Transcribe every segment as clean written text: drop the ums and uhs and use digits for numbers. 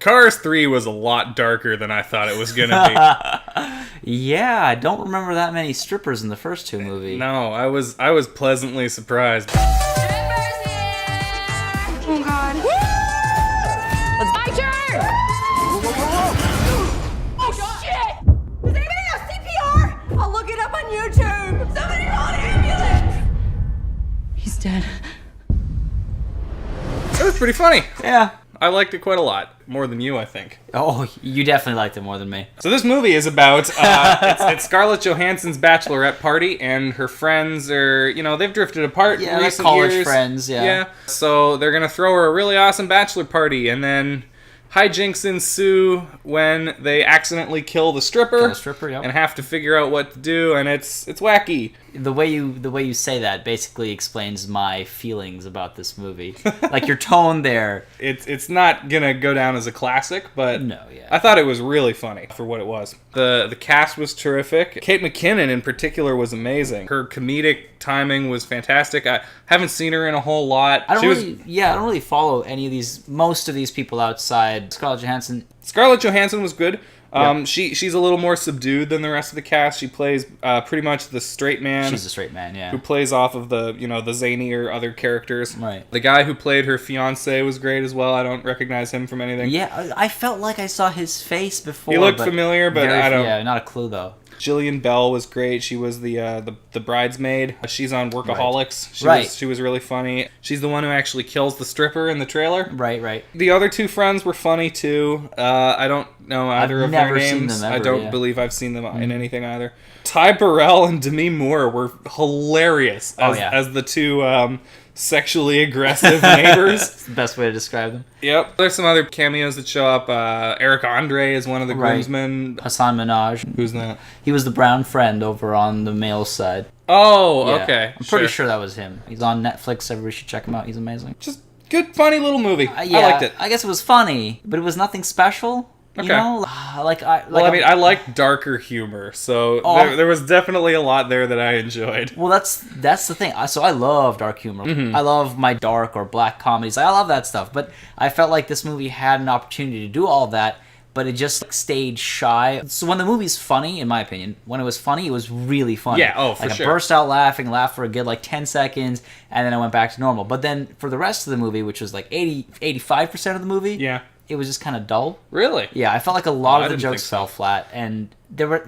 Cars 3 was a lot darker than I thought it was going to be. Yeah, I don't remember that many strippers in the first two movies. No, I was pleasantly surprised. Strippers here! Oh, God. It's my turn! Oh, shit! Does anybody know CPR? I'll look it up on YouTube. Somebody call an ambulance! He's dead. It was pretty funny. Yeah. I liked it quite a lot. More than you, I think. Oh, you definitely liked it more than me. So this movie is about, it's Scarlett Johansson's bachelorette party, and her friends are, they've drifted apart in recent college years. Friends, yeah. Yeah. So they're going to throw her a really awesome bachelor party, and then hijinks ensue when they accidentally kill the stripper. Yep. And have to figure out what to do, and it's wacky. The way you say that basically explains my feelings about this movie. Like your tone there. It's not gonna go down as a classic, but no, yeah. I thought it was really funny for what it was. The cast was terrific. Kate McKinnon in particular was amazing. Her comedic timing was fantastic. I haven't seen her in a whole lot. I don't really follow most of these people outside Scarlett Johansson. Scarlett Johansson was good. She's a little more subdued than the rest of the cast. She plays pretty much the straight man. She's a straight man, yeah. Who plays off of the the zanier other characters. Right. The guy who played her fiance was great as well. I don't recognize him from anything. Yeah, I felt like I saw his face before. He looked familiar, but I don't. Yeah, not a clue though. Jillian Bell was great. She was the bridesmaid. She's on Workaholics. Right. She was really funny. She's the one who actually kills the stripper in the trailer. Right. The other two friends were funny too. I don't know either of their names. I don't believe I've seen them in anything either. Ty Burrell and Demi Moore were hilarious as the two sexually aggressive neighbors. That's the best way to describe them. Yep. There's some other cameos that show up. Eric Andre is one of the groomsmen. Hassan Minaj. Who's that? He was the brown friend over on the male side. Oh, yeah. Okay. I'm pretty sure that was him. He's on Netflix. Everybody should check him out. He's amazing. Just good, funny little movie. I liked it. I guess it was funny, but it was nothing special. Okay. You know? I like darker humor, so there was definitely a lot there that I enjoyed. Well, that's the thing. So I love dark humor. Mm-hmm. I love my dark or black comedies. I love that stuff. But I felt like this movie had an opportunity to do all that, but it just stayed shy. So when the movie's funny, in my opinion, when it was funny, it was really funny. Yeah, for sure. I burst out laughing, laughed for a good 10 seconds, and then I went back to normal. But then for the rest of the movie, which was 85% of the movie, yeah, it was just kind of dull. Really? Yeah, I felt like a lot of the jokes fell flat, and there were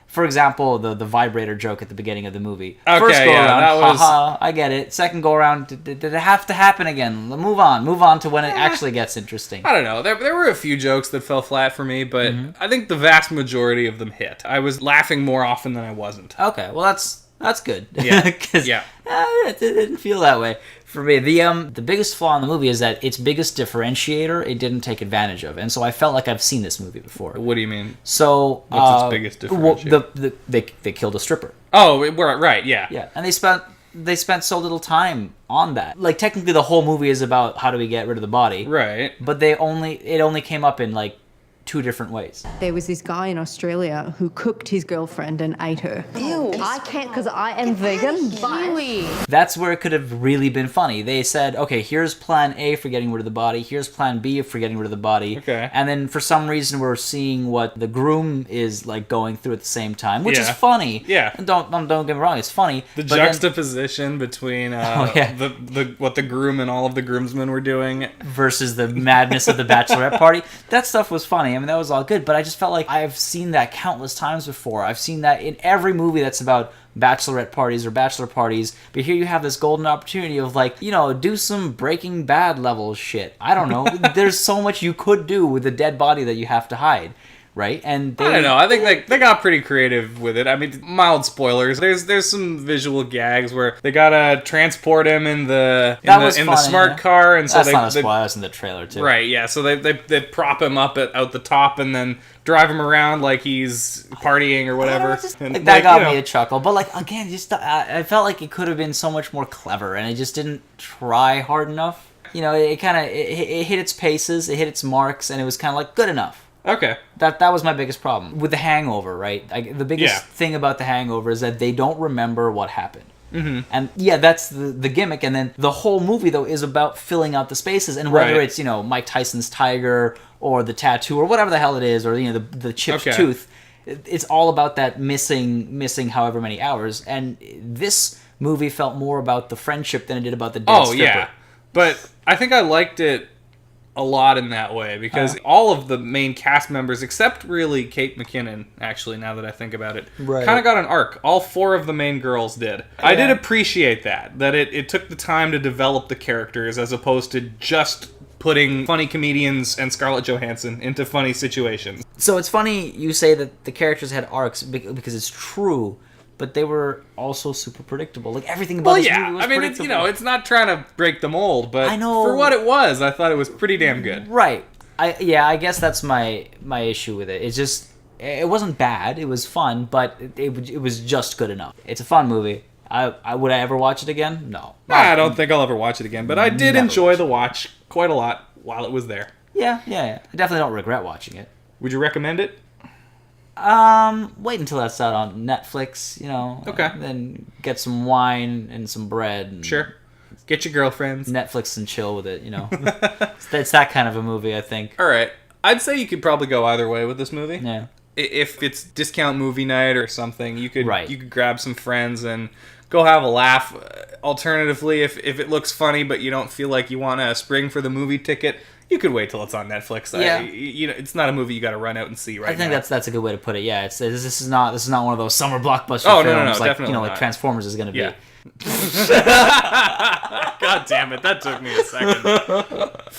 for example, the vibrator joke at the beginning of the movie. Okay, First go around, that was... haha, I get it. Second go around, did it have to happen again? Move on to when it actually gets interesting. I don't know. There were a few jokes that fell flat for me, but I think the vast majority of them hit. I was laughing more often than I wasn't. Okay, well that's good. Yeah, it didn't feel that way for me. The biggest flaw in the movie is that its biggest differentiator it didn't take advantage of, and so I felt like I've seen this movie before. What do you mean? So what's its biggest differentiator? Well, they killed a stripper. Oh, right, yeah. Yeah, and they spent so little time on that. Technically, the whole movie is about how do we get rid of the body, right? But it only came up in two different ways. There was this guy in Australia who cooked his girlfriend and ate her. Ew. I can't because I am vegan, but... That's where it could have really been funny. They said, okay, here's plan A for getting rid of the body, here's plan B for getting rid of the body. Okay. And then for some reason we're seeing what the groom is going through at the same time, which is funny. Yeah. And don't get me wrong, it's funny. The juxtaposition between what the groom and all of the groomsmen were doing versus the madness of the bachelorette party. That stuff was funny. I mean, that was all good, but I just felt like I've seen that countless times before. I've seen that in every movie that's about bachelorette parties or bachelor parties, but here you have this golden opportunity of do some Breaking Bad level shit. I don't know. There's so much you could do with a dead body that you have to hide. Right? And I don't know. I think they got pretty creative with it. I mean, mild spoilers. There's some visual gags where they gotta transport him in the smart car, and so that's not a spoiler. That's in the trailer too. Right? Yeah. So they prop him up out the top and then drive him around like he's partying or whatever. That got me a chuckle. But again, I felt like it could have been so much more clever, and it just didn't try hard enough. It kind of it hit its paces, it hit its marks, and it was kind of good enough. Okay. That was my biggest problem with The Hangover, right? The biggest thing about The Hangover is that they don't remember what happened. And yeah, that's the gimmick. And then the whole movie though is about filling out the spaces, and whether it's Mike Tyson's tiger or the tattoo or whatever the hell it is, or the chipped tooth, it's all about that missing however many hours. And this movie felt more about the friendship than it did about the dead stripper. Yeah, but I think I liked it a lot in that way, because all of the main cast members, except really Kate McKinnon, actually, now that I think about it, kind of got an arc. All 4 of the main girls did. Yeah. I did appreciate that it took the time to develop the characters as opposed to just putting funny comedians and Scarlett Johansson into funny situations. So it's funny you say that the characters had arcs, because it's true, but they were also super predictable. Like, everything about this movie was predictable. It's not trying to break the mold, but I know, for what it was, I thought it was pretty damn good. Right. I guess that's my issue with it. It's just, it wasn't bad. It was fun, but it was just good enough. It's a fun movie. Would I ever watch it again? No. I don't think I'll ever watch it again, but I did enjoy the watch quite a lot while it was there. Yeah. I definitely don't regret watching it. Would you recommend it? Wait until that's out on Netflix, Okay. Then get some wine and some bread. And sure. Get your girlfriends. Netflix and chill with it, It's that kind of a movie, I think. All right. I'd say you could probably go either way with this movie. Yeah. If it's discount movie night or something, you could grab some friends and go have a laugh. Alternatively, if it looks funny but you don't feel like you want to spring for the movie ticket, you could wait till it's on Netflix. Yeah. It's not a movie you got to run out and see right now. I think that's a good way to put it. Yeah, this is not one of those summer blockbuster films. No, like definitely not. Like Transformers is going to be. Yeah. God damn it, that took me a second.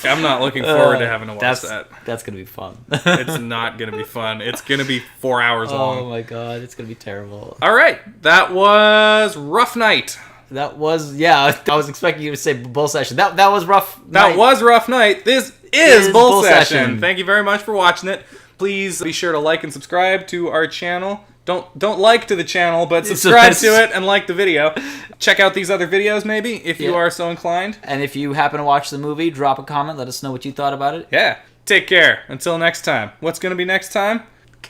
I'm not looking forward to having to watch that. That's going to be fun. It's not going to be fun. It's going to be 4 hours long. Oh my god, it's going to be terrible. All right, that was Rough Night. That was, I was expecting you to say Bull Session. That was Rough Night. That was Rough Night. This is Bull Session. Thank you very much for watching it. Please be sure to like and subscribe to our channel. Don't like to the channel, but subscribe to it and like the video. Check out these other videos, maybe, if you are so inclined. And if you happen to watch the movie, drop a comment. Let us know what you thought about it. Yeah. Take care. Until next time. What's going to be next time?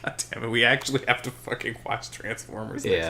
God damn it, we actually have to fucking watch Transformers next time.